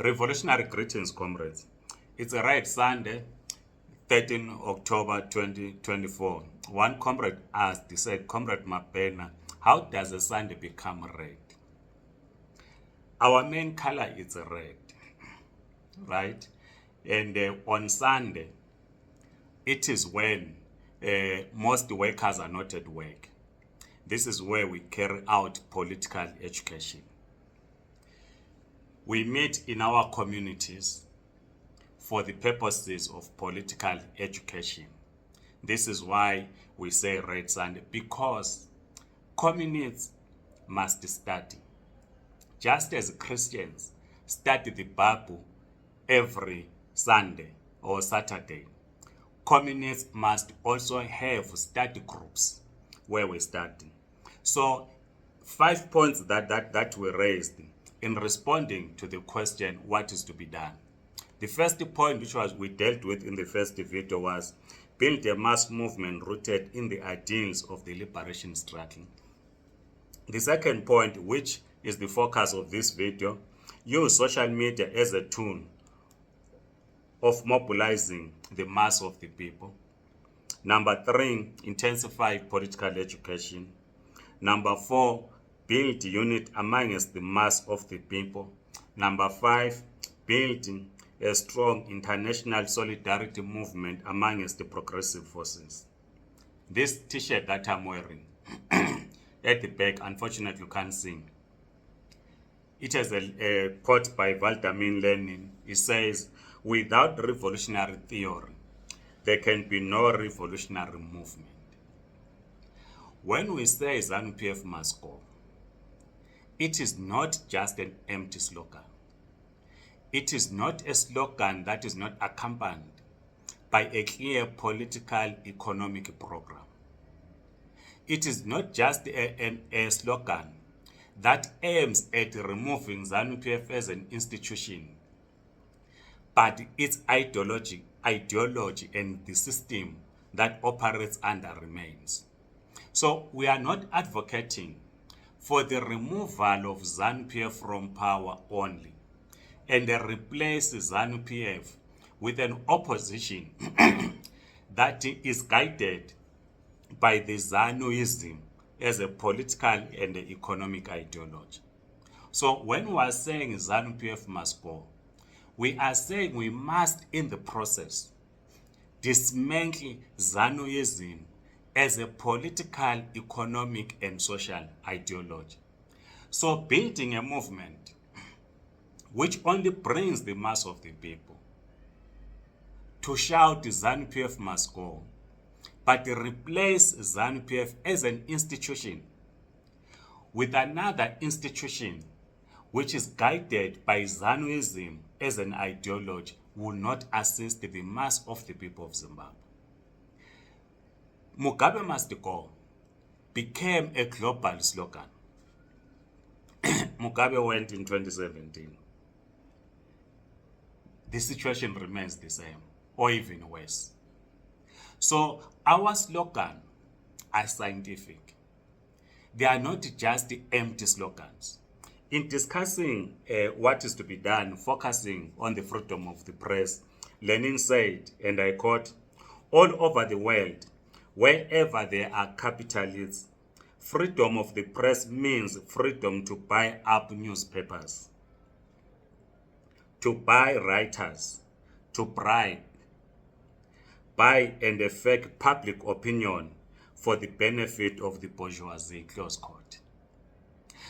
Revolutionary greetings, comrades. It's a right Sunday, 13 October 2024. One comrade asked, he said, Comrade Mapena, how does a Sunday become red? Our main color is red, right? And on Sunday, it is when most workers are not at work. This is where we carry out political education. We meet in our communities for the purposes of political education. This is why we say Red Sunday, because communities must study. Just as Christians study the Bible every Sunday or Saturday, communities must also have study groups where we study. So 5 points that were raised in responding to the question, what is to be done? The first point, which we dealt with in the first video, was build a mass movement rooted in the ideals of the liberation struggle. The second point, which is the focus of this video, use social media as a tool of mobilizing the mass of the people. Number 3, intensify political education. Number 4, build unity amongst the mass of the people. Number 5, building a strong international solidarity movement amongst the progressive forces. This t-shirt that I'm wearing at the back, unfortunately you can't see. It has a quote by Vladimir Lenin. He says, without revolutionary theory, there can be no revolutionary movement. When we say ZANU-PF must go, it is not just an empty slogan. It is not a slogan that is not accompanied by a clear political economic program. It is not just a slogan that aims at removing ZANU-PF as an institution, but its ideology and the system that operates under remains. So we are not advocating for the removal of ZANU-PF from power only, and replace ZANU-PF with an opposition that is guided by the ZANUism as a political and economic ideology. So when we are saying ZANU-PF must go, we are saying we must, in the process, dismantle ZANUism as a political, economic, and social ideology. So building a movement which only brings the mass of the people to shout ZANU-PF must go, but replace ZANU-PF as an institution with another institution which is guided by ZANUism as an ideology, will not assist the mass of the people of Zimbabwe. Mugabe must go became a global slogan. Mugabe went in 2017. The situation remains the same, or even worse. So our slogans are scientific. They are not just empty slogans. In discussing what is to be done, focusing on the freedom of the press, Lenin said, and I quote, all over the world, wherever there are capitalists, freedom of the press means freedom to buy up newspapers, to buy writers, to bribe, buy and affect public opinion for the benefit of the bourgeoisie, close quote.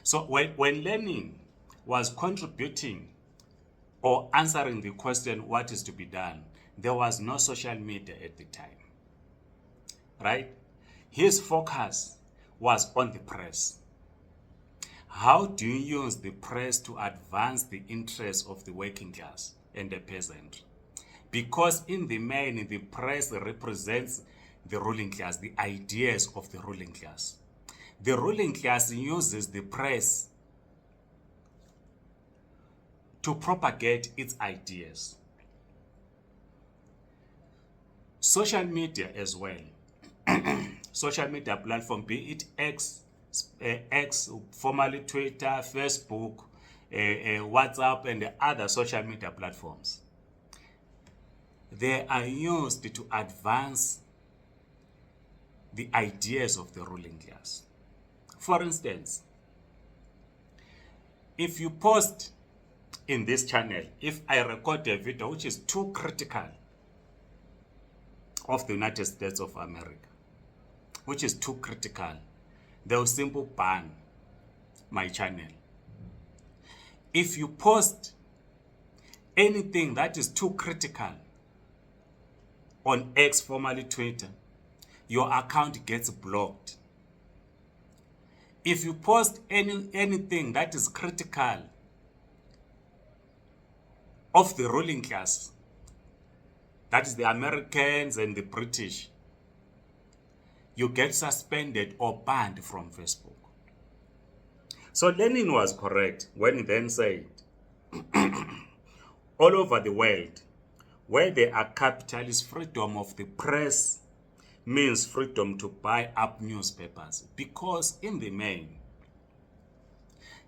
So when Lenin was contributing or answering the question, what is to be done, there was no social media at the time, right? His focus was on the press. How do you use the press to advance the interests of the working class and the peasant? Because in the main, the press represents the ruling class, the ideas of the ruling class. The ruling class uses the press to propagate its ideas. Social media as well. Social media platform, be it X, formerly Twitter, Facebook, WhatsApp, and the other social media platforms. They are used to advance the ideas of the ruling class. For instance, if you post in this channel, if I record a video which is too critical of the United States of America, which is too critical, they will simply ban my channel. If you post anything that is too critical on X, formerly Twitter, your account gets blocked. If you post anything that is critical of the ruling class, that is the Americans and the British, you get suspended or banned from Facebook. So Lenin was correct when he then said, all over the world, where there are capitalists, freedom of the press means freedom to buy up newspapers, because in the main,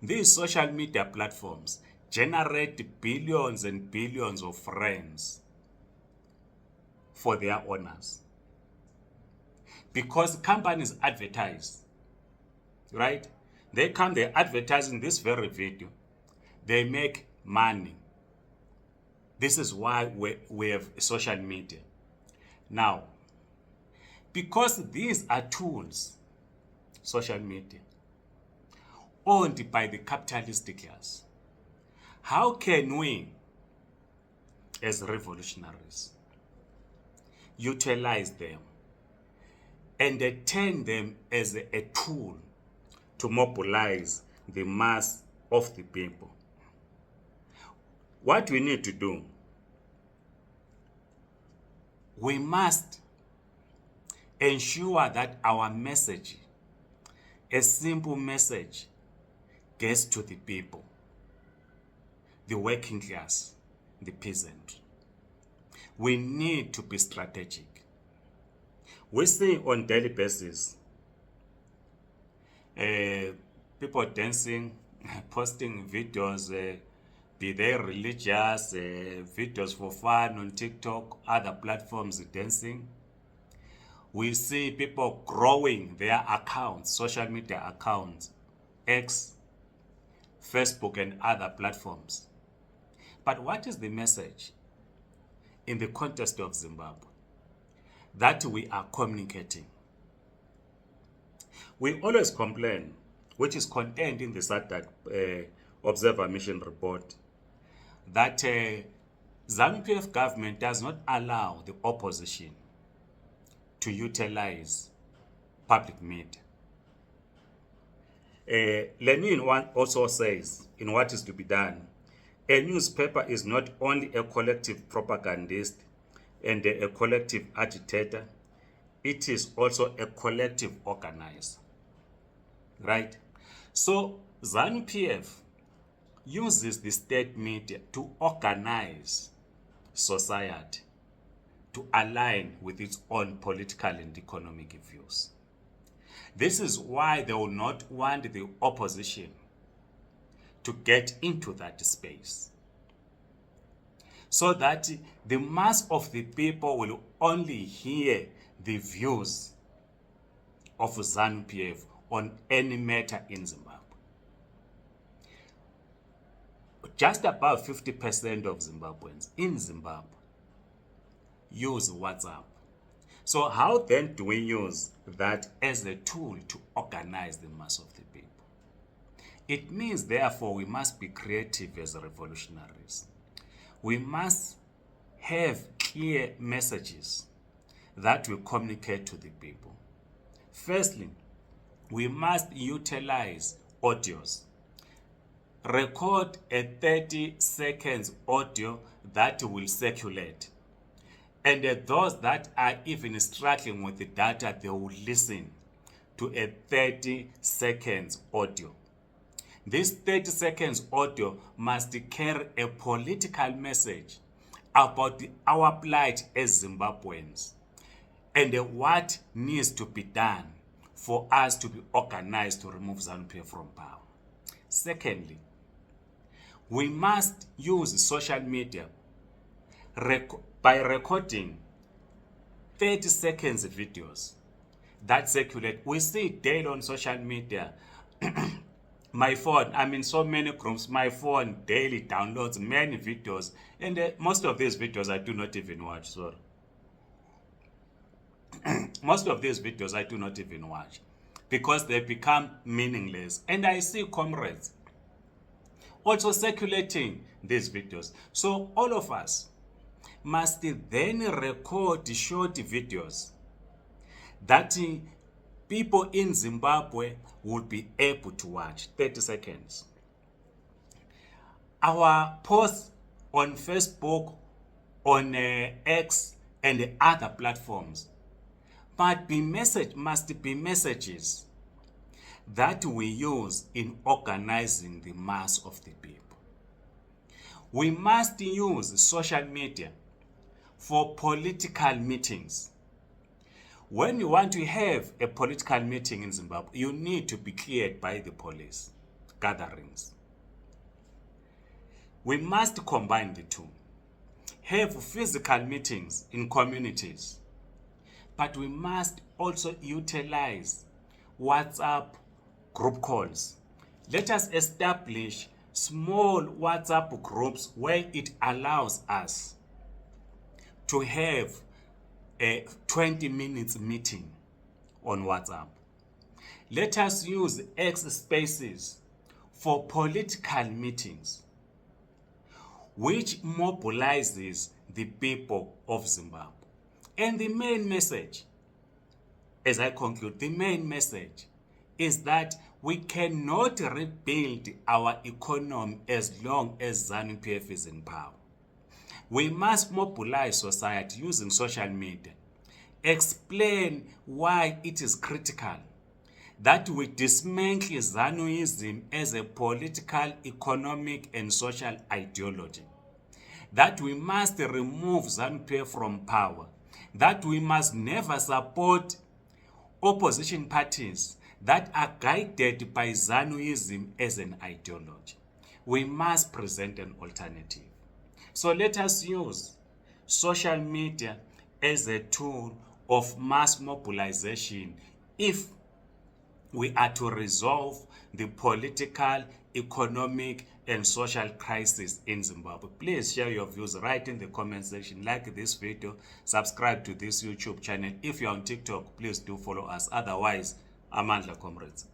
these social media platforms generate billions and billions of friends for their owners. Because companies advertise, right? They advertise in this very video. They make money. This is why we have social media. Now, because these are tools, social media, owned by the capitalist class, how can we, as revolutionaries, utilize them and turn them as a tool to mobilize the mass of the people? What we need to do, we must ensure that our message, a simple message, gets to the people, the working class, the peasant. We need to be strategic. We see on daily basis people dancing, posting videos, be they religious, videos for fun on TikTok, other platforms dancing. We see people growing their accounts, social media accounts, X, Facebook, and other platforms. But what is the message in the context of Zimbabwe that we are communicating? We always complain, which is contained in the SADC Observer Mission report, that ZANU-PF government does not allow the opposition to utilize public media. Lenin also says, in What is to be Done, a newspaper is not only a collective propagandist and a collective agitator, it is also a collective organizer. Right? So ZANU-PF uses the state media to organize society to align with its own political and economic views. This is why they will not want the opposition to get into that space, so that the mass of the people will only hear the views of ZANU-PF on any matter in Zimbabwe. Just about 50% of Zimbabweans in Zimbabwe use WhatsApp. So how then do we use that as a tool to organize the mass of the people? It means, therefore, we must be creative as revolutionaries. We must have clear messages that we communicate to the people. Firstly, we must utilize audios. Record a 30 seconds audio that will circulate. And those that are even struggling with the data, they will listen to a 30 seconds audio. This 30 seconds audio must carry a political message about our plight as Zimbabweans and what needs to be done for us to be organized to remove ZANU-PF from power. Secondly, We must use social media by recording 30 seconds videos that circulate. We see daily on social media. My phone, I'm in so many groups, my phone daily downloads many videos, and most of these videos I do not even watch. Sorry. Most of these videos I do not even watch because they become meaningless. And I see comrades also circulating these videos. So all of us must then record short videos that people in Zimbabwe would be able to watch. 30 seconds. Our posts on Facebook, on X, and other platforms must be messages that we use in organizing the mass of the people. We must use social media for political meetings. When you want to have a political meeting in Zimbabwe, you need to be cleared by the police gatherings. We must combine the two. Have physical meetings in communities, but we must also utilize WhatsApp group calls. Let us establish small WhatsApp groups where it allows us to have a 20 minutes meeting on WhatsApp. Let us use X Spaces for political meetings, which mobilizes the people of Zimbabwe. And the main message, as I conclude, the main message is that we cannot rebuild our economy as long as ZANU-PF is in power. We must mobilize society using social media, explain why it is critical that we dismantle ZANUism as a political, economic, and social ideology, that we must remove ZANU-PF from power, that we must never support opposition parties that are guided by ZANUism as an ideology. We must present an alternative. So let us use social media as a tool of mass mobilization if we are to resolve the political, economic, and social crisis in Zimbabwe. Please share your views right in the comment section. Like this video, subscribe to this YouTube channel. If you're on TikTok, please do follow us. Otherwise, Amandla Comrades.